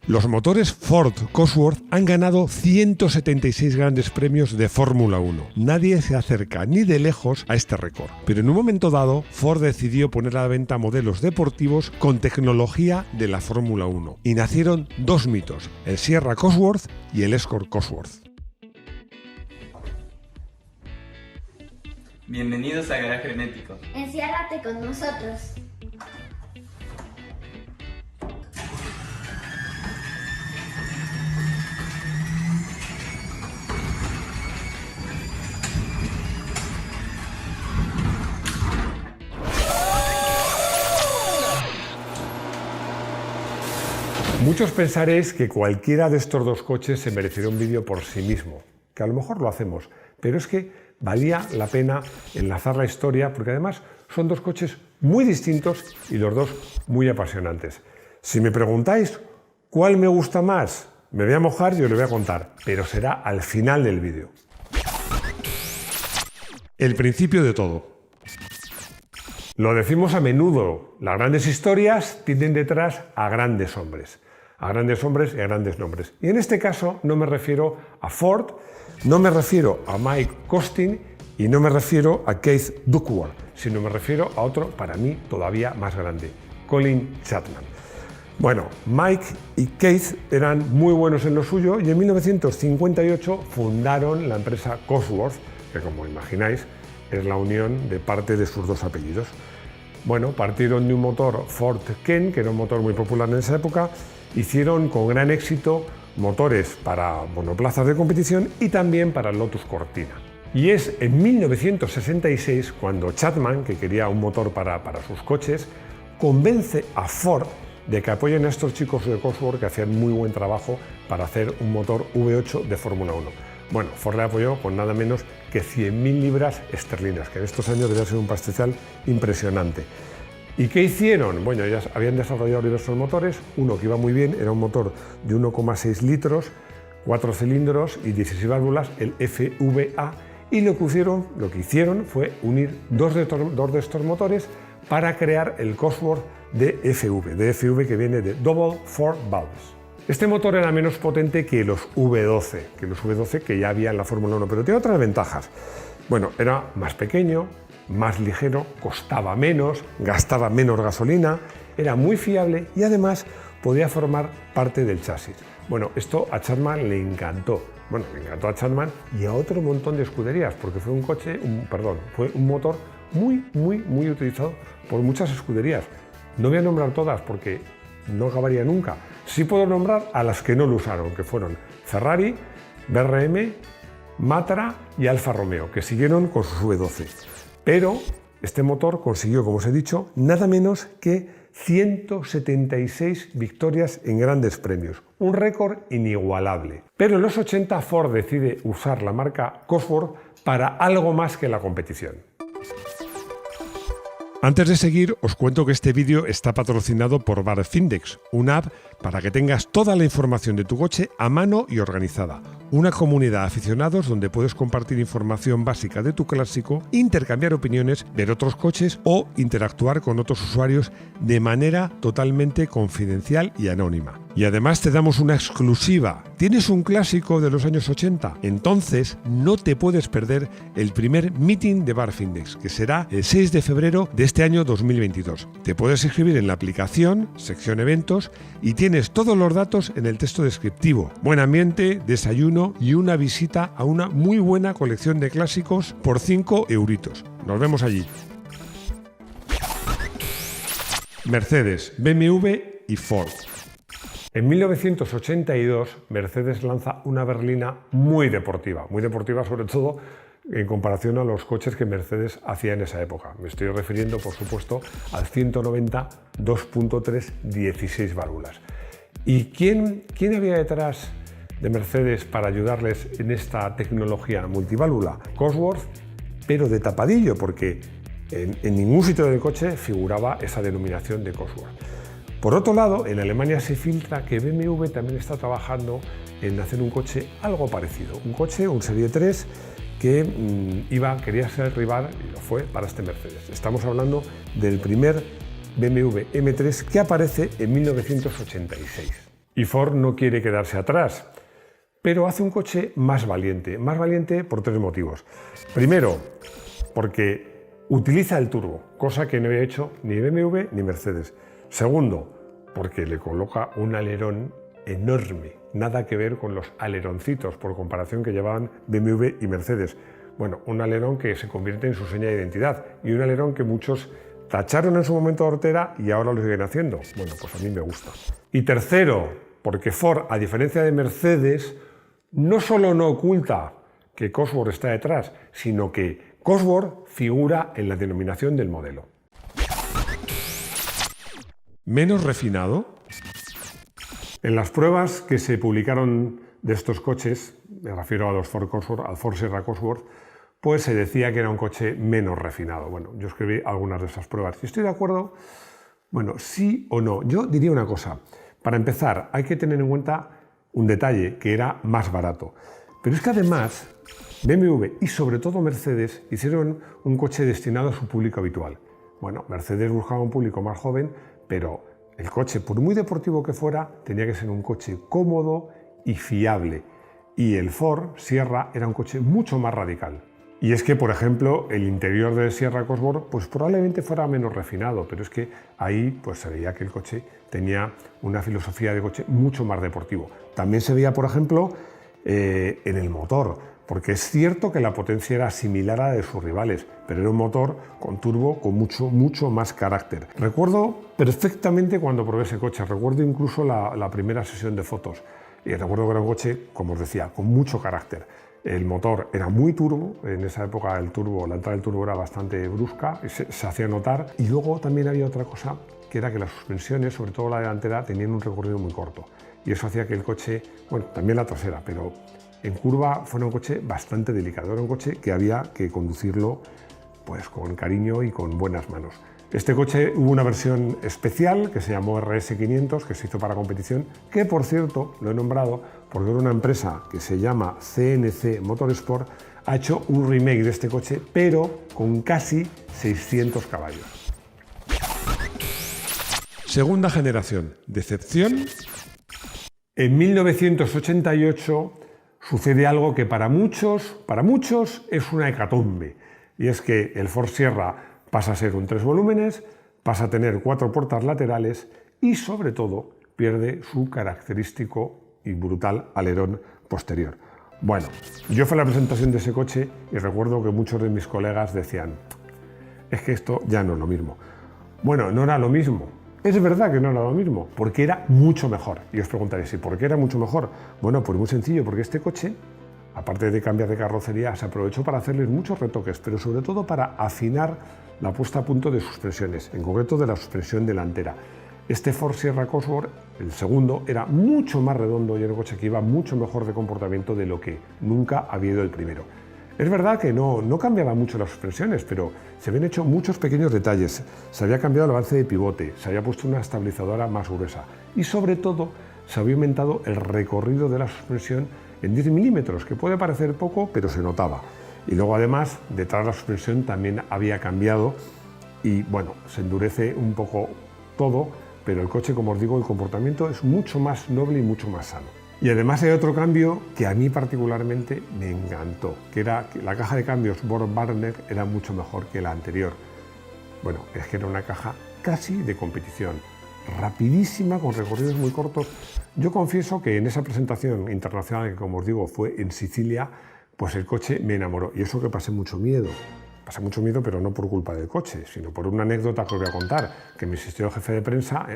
Los motores Ford Cosworth han ganado 176 grandes premios de Fórmula 1. Nadie se acerca ni de lejos a este récord. Pero en un momento dado, Ford decidió poner a la venta modelos deportivos con tecnología de la Fórmula 1. Y nacieron dos mitos, el Sierra Cosworth y el Escort Cosworth. Bienvenidos a Garaje Hermético. Enciérrate con nosotros. Muchos pensaréis que cualquiera de estos dos coches se merecería un vídeo por sí mismo, que a lo mejor lo hacemos, pero es que valía la pena enlazar la historia porque además son dos coches muy distintos y los dos muy apasionantes. Si me preguntáis cuál me gusta más, me voy a mojar y os lo voy a contar, pero será al final del vídeo. El principio de todo. Lo decimos a menudo, las grandes historias tienen detrás a grandes hombres y a grandes nombres. Y en este caso no me refiero a Ford, no me refiero a Mike Costin y no me refiero a Keith Duckworth, sino me refiero a otro para mí todavía más grande, Colin Chapman. Bueno, Mike y Keith eran muy buenos en lo suyo y en 1958 fundaron la empresa Cosworth, que como imagináis es la unión de parte de sus dos apellidos. Bueno, partieron de un motor Ford Ken, que era un motor muy popular en esa época, hicieron con gran éxito motores para monoplazas de competición y también para el Lotus Cortina. Y es en 1966 cuando Chapman, que quería un motor para sus coches, convence a Ford de que apoyen a estos chicos de Cosworth que hacían muy buen trabajo para hacer un motor V8 de Fórmula 1. Bueno, Ford le apoyó con nada menos que 100.000 libras esterlinas, que en estos años debía ser un pastizal impresionante. ¿Y qué hicieron? Bueno, ya habían desarrollado diversos motores, uno que iba muy bien, era un motor de 1,6 litros, 4 cilindros y 16 válvulas, el FVA, y lo que hicieron fue unir dos de estos motores para crear el Cosworth DFV que viene de Double Four Valves. Este motor era menos potente que los V12 que ya había en la Fórmula 1, pero tiene otras ventajas. Bueno, era más pequeño, más ligero, costaba menos, gastaba menos gasolina, era muy fiable y además podía formar parte del chasis. Bueno, esto a Chapman le encantó. Bueno, le encantó a Chapman y a otro montón de escuderías, porque fue un motor muy utilizado por muchas escuderías. No voy a nombrar todas porque no acabaría nunca. Sí puedo nombrar a las que no lo usaron, que fueron Ferrari, BRM, Matra y Alfa Romeo, que siguieron con sus V12. Pero este motor consiguió, como os he dicho, nada menos que 176 victorias en grandes premios, un récord inigualable. Pero en los 80 Ford decide usar la marca Cosworth para algo más que la competición. Antes de seguir, os cuento que este vídeo está patrocinado por Barfindex, una app para que tengas toda la información de tu coche a mano y organizada. Una comunidad de aficionados donde puedes compartir información básica de tu clásico, intercambiar opiniones, ver otros coches o interactuar con otros usuarios de manera totalmente confidencial y anónima. Y además te damos una exclusiva. ¿Tienes un clásico de los años 80? Entonces no te puedes perder el primer meeting de Barfindex, que será el 6 de febrero de este año 2022. Te puedes inscribir en la aplicación, sección eventos, y tienes todos los datos en el texto descriptivo. Buen ambiente, desayuno y una visita a una muy buena colección de clásicos por 5 euritos. Nos vemos allí. Mercedes, BMW y Ford. En 1982, Mercedes lanza una berlina muy deportiva sobre todo en comparación a los coches que Mercedes hacía en esa época. Me estoy refiriendo, por supuesto, al 190 2.3 16 válvulas. ¿Y quién había detrás de Mercedes para ayudarles en esta tecnología multiválvula? Cosworth, pero de tapadillo, porque en ningún sitio del coche figuraba esa denominación de Cosworth. Por otro lado, en Alemania se filtra que BMW también está trabajando en hacer un coche algo parecido. Un coche, un Serie 3, que quería ser rival, y lo fue, para este Mercedes. Estamos hablando del primer BMW M3 que aparece en 1986. Y Ford no quiere quedarse atrás, pero hace un coche más valiente por 3 motivos. Primero, porque utiliza el turbo, cosa que no había hecho ni BMW ni Mercedes. Segundo, porque le coloca un alerón enorme, nada que ver con los aleroncitos por comparación que llevaban BMW y Mercedes. Bueno, un alerón que se convierte en su seña de identidad y un alerón que muchos tacharon en su momento de hortera y ahora lo siguen haciendo. Bueno, pues a mí me gusta. Y tercero, porque Ford, a diferencia de Mercedes, no solo no oculta que Cosworth está detrás, sino que Cosworth figura en la denominación del modelo. ¿Menos refinado? En las pruebas que se publicaron de estos coches, me refiero a los Ford Cosworth, al Ford Sierra Cosworth, pues se decía que era un coche menos refinado. Bueno, yo escribí algunas de esas pruebas. ¿Y estoy de acuerdo? Bueno, sí o no. Yo diría una cosa. Para empezar, hay que tener en cuenta un detalle, que era más barato. Pero es que además, BMW y sobre todo Mercedes hicieron un coche destinado a su público habitual. Bueno, Mercedes buscaba un público más joven, pero el coche, por muy deportivo que fuera, tenía que ser un coche cómodo y fiable. Y el Ford Sierra era un coche mucho más radical. Y es que, por ejemplo, el interior del Sierra Cosworth pues probablemente fuera menos refinado, pero es que ahí pues, se veía que el coche tenía una filosofía de coche mucho más deportivo. También se veía, por ejemplo, en el motor, porque es cierto que la potencia era similar a la de sus rivales, pero era un motor con turbo con mucho más carácter. Recuerdo perfectamente cuando probé ese coche, recuerdo incluso la primera sesión de fotos, y recuerdo que era un coche, como os decía, con mucho carácter. El motor era muy turbo, en esa época la entrada del turbo era bastante brusca, se hacía notar. Y luego también había otra cosa, que era que las suspensiones, sobre todo la delantera, tenían un recorrido muy corto. Y eso hacía que el coche, bueno, también la trasera, pero en curva fuera un coche bastante delicado. Era un coche que había que conducirlo pues, con cariño y con buenas manos. Este coche hubo una versión especial que se llamó RS500, que se hizo para competición, que por cierto lo he nombrado porque una empresa que se llama CNC Motorsport ha hecho un remake de este coche, pero con casi 600 caballos. Segunda generación, decepción. En 1988 sucede algo que para muchos es una hecatombe, y es que el Ford Sierra pasa a ser un 3 volúmenes, pasa a tener 4 puertas laterales y, sobre todo, pierde su característico y brutal alerón posterior. Bueno, yo fui a la presentación de ese coche y recuerdo que muchos de mis colegas decían: es que esto ya no es lo mismo. Bueno, no era lo mismo. Es verdad que no era lo mismo, porque era mucho mejor. Y os preguntaréis, ¿y por qué era mucho mejor? Bueno, pues muy sencillo, porque este coche, aparte de cambiar de carrocería, se aprovechó para hacerles muchos retoques, pero sobre todo para afinar la puesta a punto de suspensiones, en concreto de la suspensión delantera. Este Ford Sierra Cosworth, el segundo, era mucho más redondo y era un coche que iba mucho mejor de comportamiento de lo que nunca había ido el primero. Es verdad que no cambiaba mucho las suspensiones, pero se habían hecho muchos pequeños detalles. Se había cambiado el avance de pivote, se había puesto una estabilizadora más gruesa y, sobre todo, se había aumentado el recorrido de la suspensión en 10 milímetros, que puede parecer poco, pero se notaba. Y luego, además, detrás de la suspensión también había cambiado y, bueno, se endurece un poco todo, pero el coche, como os digo, el comportamiento es mucho más noble y mucho más sano. Y además hay otro cambio que a mí particularmente me encantó, que era que la caja de cambios Borg-Warner era mucho mejor que la anterior. Bueno, es que era una caja casi de competición, rapidísima, con recorridos muy cortos. Yo confieso que en esa presentación internacional, que como os digo fue en Sicilia, pues el coche me enamoró. Y eso que pasé mucho miedo. Pasé mucho miedo, pero no por culpa del coche, sino por una anécdota que os voy a contar, que me insistió el jefe de prensa.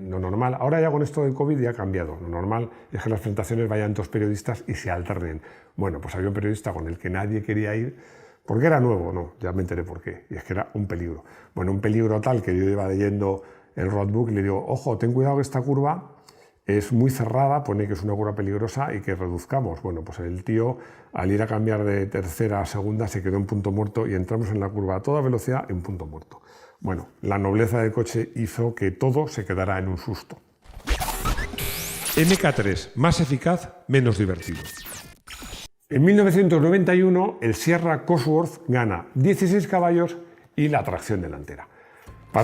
Lo normal, ahora ya con esto del COVID ya ha cambiado, lo normal es que las presentaciones vayan 2 periodistas y se alternen. Bueno, pues había un periodista con el que nadie quería ir, porque era nuevo, no, ya me enteré por qué, y es que era un peligro. Bueno, un peligro tal que yo iba leyendo el roadbook y le digo: ojo, ten cuidado que esta curva es muy cerrada, pone que es una curva peligrosa y que reduzcamos. Bueno, pues el tío, al ir a cambiar de tercera a segunda, se quedó en punto muerto y entramos en la curva a toda velocidad en punto muerto. Bueno, la nobleza del coche hizo que todo se quedara en un susto. MK3, más eficaz, menos divertido. En 1991, el Sierra Cosworth gana 16 caballos y la tracción delantera.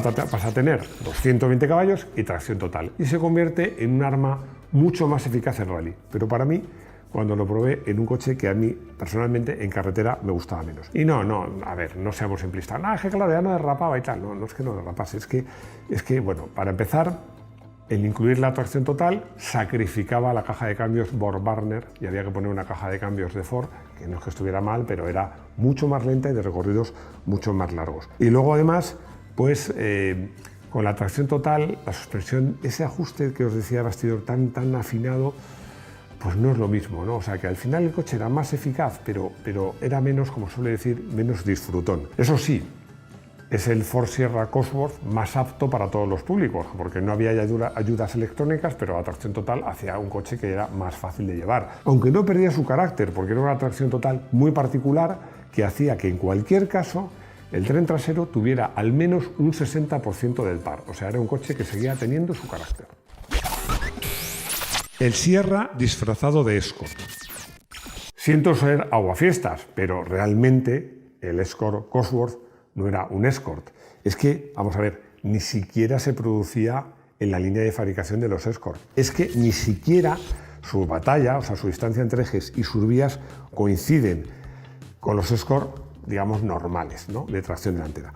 Vas a tener 220 caballos y tracción total. Y se convierte en un arma mucho más eficaz en rally. Pero para mí, cuando lo probé en un coche que a mí, personalmente, en carretera me gustaba menos. Y no, a ver, no seamos simplistas. No, es que claro, ya no derrapaba y tal. No es que no derrapase, es que, bueno, para empezar, el incluir la tracción total sacrificaba la caja de cambios Borg-Warner y había que poner una caja de cambios de Ford, que no es que estuviera mal, pero era mucho más lenta y de recorridos mucho más largos. Y luego, además, pues con la tracción total, la suspensión, ese ajuste que os decía, bastidor tan afinado, pues no es lo mismo, ¿no? O sea que al final el coche era más eficaz, pero era menos, como suele decir, menos disfrutón. Eso sí, es el Ford Sierra Cosworth más apto para todos los públicos, porque no había ayudas electrónicas, pero la tracción total hacía un coche que era más fácil de llevar. Aunque no perdía su carácter, porque era una tracción total muy particular que hacía que en cualquier caso el tren trasero tuviera al menos un 60% del par. O sea, era un coche que seguía teniendo su carácter. El Sierra disfrazado de Escort. Siento ser aguafiestas, pero realmente el Escort Cosworth no era un Escort. Es que, vamos a ver, ni siquiera se producía en la línea de fabricación de los Escort. Es que ni siquiera su batalla, o sea, su distancia entre ejes y sus vías coinciden con los Escort, digamos, normales, ¿no?, de tracción delantera.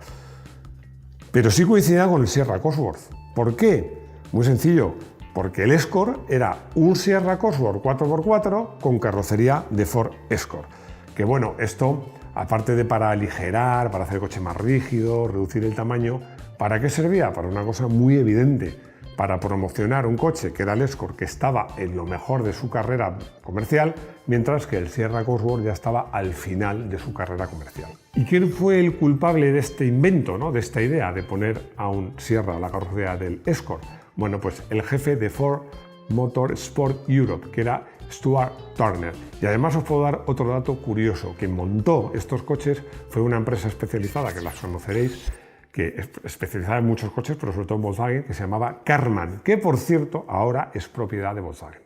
Pero sí coincidía con el Sierra Cosworth. ¿Por qué? Muy sencillo. Porque el Escort era un Sierra Cosworth 4x4 con carrocería de Ford Escort. Que bueno, esto, aparte de para aligerar, para hacer el coche más rígido, reducir el tamaño, ¿para qué servía? Para una cosa muy evidente, para promocionar un coche que era el Escort, que estaba en lo mejor de su carrera comercial, mientras que el Sierra Cosworth ya estaba al final de su carrera comercial. ¿Y quién fue el culpable de este invento, ¿no?, de esta idea de poner a un Sierra a la carrocería del Escort? Bueno, pues el jefe de Ford Motorsport Europe, que era Stuart Turner. Y además os puedo dar otro dato curioso. Quien montó estos coches fue una empresa especializada, que las conoceréis, que es especializada en muchos coches, pero sobre todo en Volkswagen, que se llamaba Karmann, que por cierto ahora es propiedad de Volkswagen.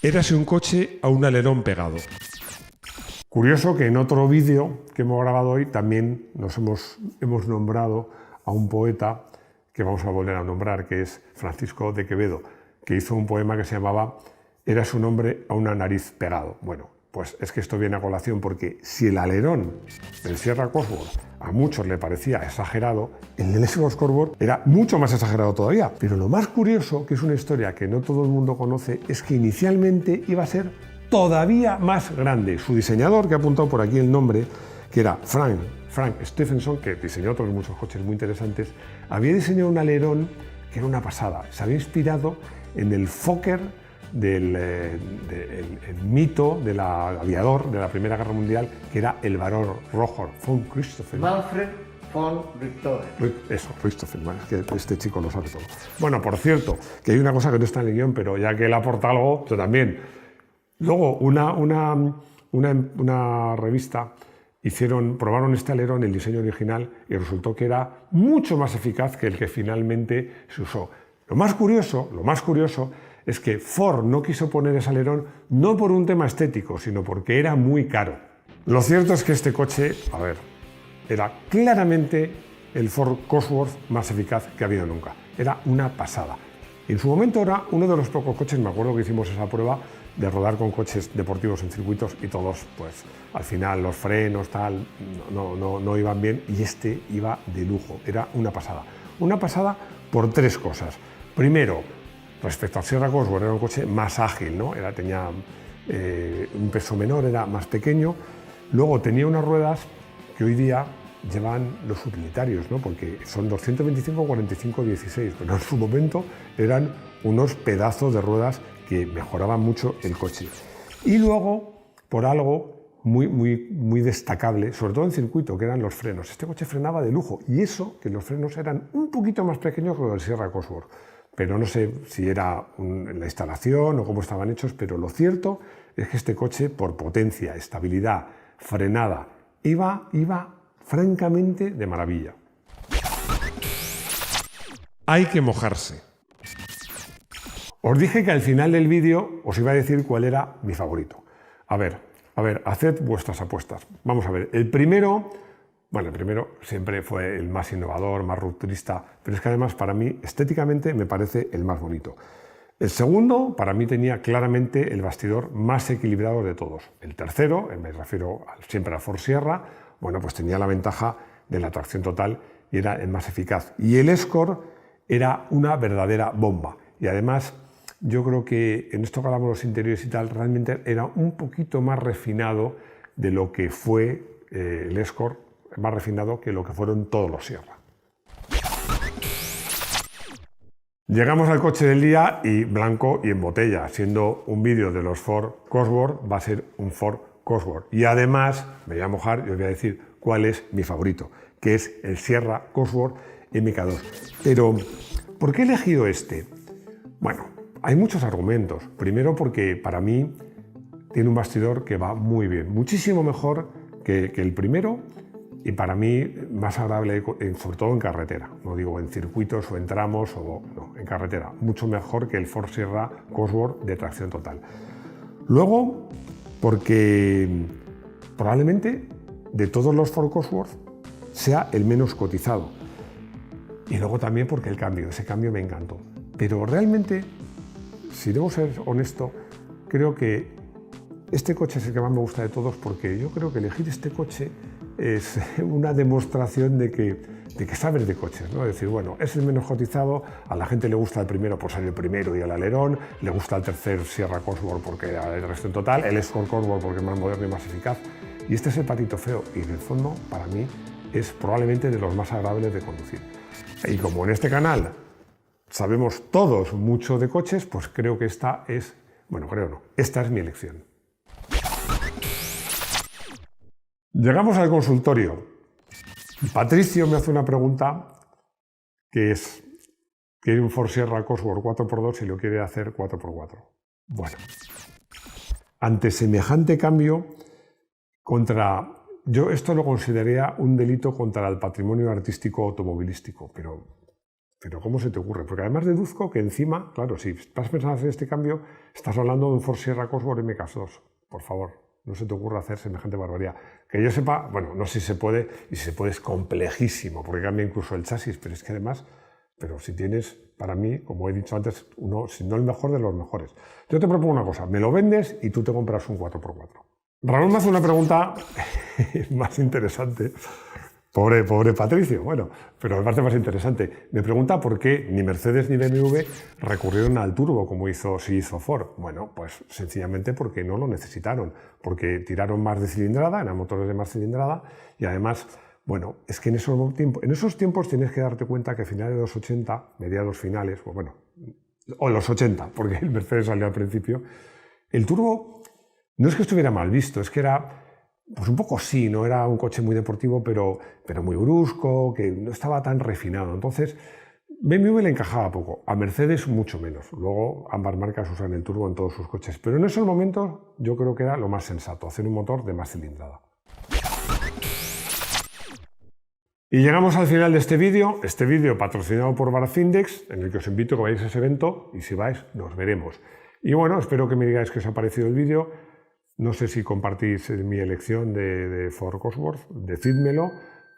Érase un coche a un alerón pegado. Curioso que en otro vídeo que hemos grabado hoy también hemos nombrado a un poeta que vamos a volver a nombrar, que es Francisco de Quevedo, que hizo un poema que se llamaba «Eras un hombre a una nariz pegado». Bueno, pues es que esto viene a colación porque si el alerón del Sierra Cosworth a muchos le parecía exagerado, el del Escort Cosworth era mucho más exagerado todavía. Pero lo más curioso, que es una historia que no todo el mundo conoce, es que inicialmente iba a ser todavía más grande. Su diseñador, que ha apuntado por aquí el nombre, que era Frank Stephenson, que diseñó otros muchos coches muy interesantes, había diseñado un alerón que era una pasada. Se había inspirado en el Fokker del el mito del aviador de la Primera Guerra Mundial, que era el barón Roger von Richthofen. Manfred von Richthofen. Eso, Richthofen, es que este chico lo sabe todo. Bueno, por cierto, que hay una cosa que no está en el guión, pero ya que él aporta algo, yo también. Luego, una revista probaron este alerón, el diseño original, y resultó que era mucho más eficaz que el que finalmente se usó. Lo más curioso es que Ford no quiso poner ese alerón no por un tema estético, sino porque era muy caro. Lo cierto es que este coche, era claramente el Ford Cosworth más eficaz que ha habido nunca. Era una pasada. En su momento era uno de los pocos coches, me acuerdo que hicimos esa prueba, de rodar con coches deportivos en circuitos y todos, pues al final los frenos, tal, no iban bien y este iba de lujo, era una pasada. Una pasada por tres cosas. Primero, respecto al Sierra Cosworth, era un coche más ágil, ¿no? Tenía un peso menor, era más pequeño. Luego tenía unas ruedas que hoy día llevan los utilitarios, ¿no? Porque son 225, 45, 16, pero en su momento eran unos pedazos de ruedas que mejoraban mucho el coche. Y luego, por algo muy destacable, sobre todo en circuito, que eran los frenos. Este coche frenaba de lujo, y eso, que los frenos eran un poquito más pequeños que los del Sierra Cosworth. Pero no sé si era la instalación o cómo estaban hechos, pero lo cierto es que este coche, por potencia, estabilidad, frenada, iba francamente de maravilla. Hay que mojarse. Os dije que al final del vídeo os iba a decir cuál era mi favorito. A ver, haced vuestras apuestas. Vamos a ver, el primero Bueno, el primero siempre fue el más innovador, más rupturista, pero es que además para mí estéticamente me parece el más bonito. El segundo para mí tenía claramente el bastidor más equilibrado de todos. El tercero, me refiero siempre a Ford Sierra, bueno, pues tenía la ventaja de la tracción total y era el más eficaz. Y el Escort era una verdadera bomba. Y además yo creo que en esto que hablamos de los interiores y tal, realmente era un poquito más refinado de lo que fue el Escort, más refinado que lo que fueron todos los Sierra. Llegamos al coche del día y blanco y en botella, siendo un vídeo de los Ford Cosworth, va a ser un Ford Cosworth. Y además me voy a mojar y os voy a decir cuál es mi favorito, que es el Sierra Cosworth MK2. Pero, ¿por qué he elegido este? Bueno, hay muchos argumentos. Primero porque para mí tiene un bastidor que va muy bien, muchísimo mejor que el primero y para mí más agradable, sobre todo en carretera. No digo en circuitos o en tramos, no, en carretera. Mucho mejor que el Ford Sierra Cosworth de tracción total. Luego, porque probablemente de todos los Ford Cosworth sea el menos cotizado. Y luego también porque ese cambio me encantó. Pero realmente, si debo ser honesto, creo que este coche es el que más me gusta de todos porque yo creo que elegir este coche es una demostración de que sabes de coches, ¿no? Es decir, bueno, es el menos cotizado, a la gente le gusta el primero por ser el primero y el alerón, le gusta el tercer Sierra Cosworth porque era de tracción total, el Escort Cosworth porque es más moderno y más eficaz, y este es el patito feo y en el fondo para mí es probablemente de los más agradables de conducir. Y como en este canal sabemos todos mucho de coches, pues creo que esta es mi elección. Llegamos al consultorio. Patricio me hace una pregunta que es: quiere un Ford Sierra Cosworth 4x2 y lo quiere hacer 4x4. Bueno, ante semejante cambio, yo esto lo consideraría un delito contra el patrimonio artístico automovilístico, pero ¿cómo se te ocurre? Porque además deduzco que encima, claro, si estás pensando en hacer este cambio, estás hablando de un Ford Sierra Cosworth MK2. Por favor, no se te ocurra hacer semejante barbaridad. Que yo sepa, bueno, no sé si se puede, y si se puede es complejísimo, porque cambia incluso el chasis, pero es que además, si tienes, para mí, como he dicho antes, uno, si no el mejor de los mejores. Yo te propongo una cosa, me lo vendes y tú te compras un 4x4. Raúl me hace una pregunta más interesante. Pobre Patricio, bueno, pero me parece más interesante. Me pregunta por qué ni Mercedes ni BMW recurrieron al turbo como hizo Ford. Bueno, pues sencillamente porque no lo necesitaron, porque tiraron más de cilindrada, eran motores de más cilindrada y además, bueno, es que en esos tiempos tienes que darte cuenta que a finales de los 80, mediados finales, o los 80, porque el Mercedes salió al principio, el turbo no es que estuviera mal visto, es que era pues un poco sí, no era un coche muy deportivo, pero muy brusco, que no estaba tan refinado. Entonces, BMW le encajaba poco, a Mercedes mucho menos. Luego, ambas marcas usan el turbo en todos sus coches. Pero en esos momentos, yo creo que era lo más sensato, hacer un motor de más cilindrada. Y llegamos al final de este vídeo patrocinado por Barfindex, en el que os invito a que vayáis a ese evento, y si vais, nos veremos. Y bueno, espero que me digáis qué os ha parecido el vídeo. No sé si compartís mi elección de Ford Cosworth, decídmelo.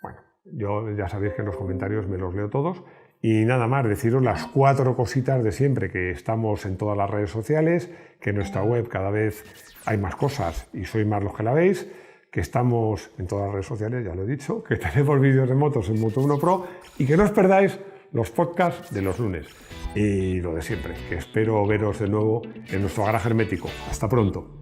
Bueno, yo ya sabéis que en los comentarios me los leo todos. Y nada más, deciros las 4 cositas de siempre, que estamos en todas las redes sociales, que en nuestra web cada vez hay más cosas y sois más los que la veis, que estamos en todas las redes sociales, ya lo he dicho, que tenemos vídeos de motos en Moto1 Pro y que no os perdáis los podcasts de los lunes. Y lo de siempre, que espero veros de nuevo en nuestro garaje hermético. Hasta pronto.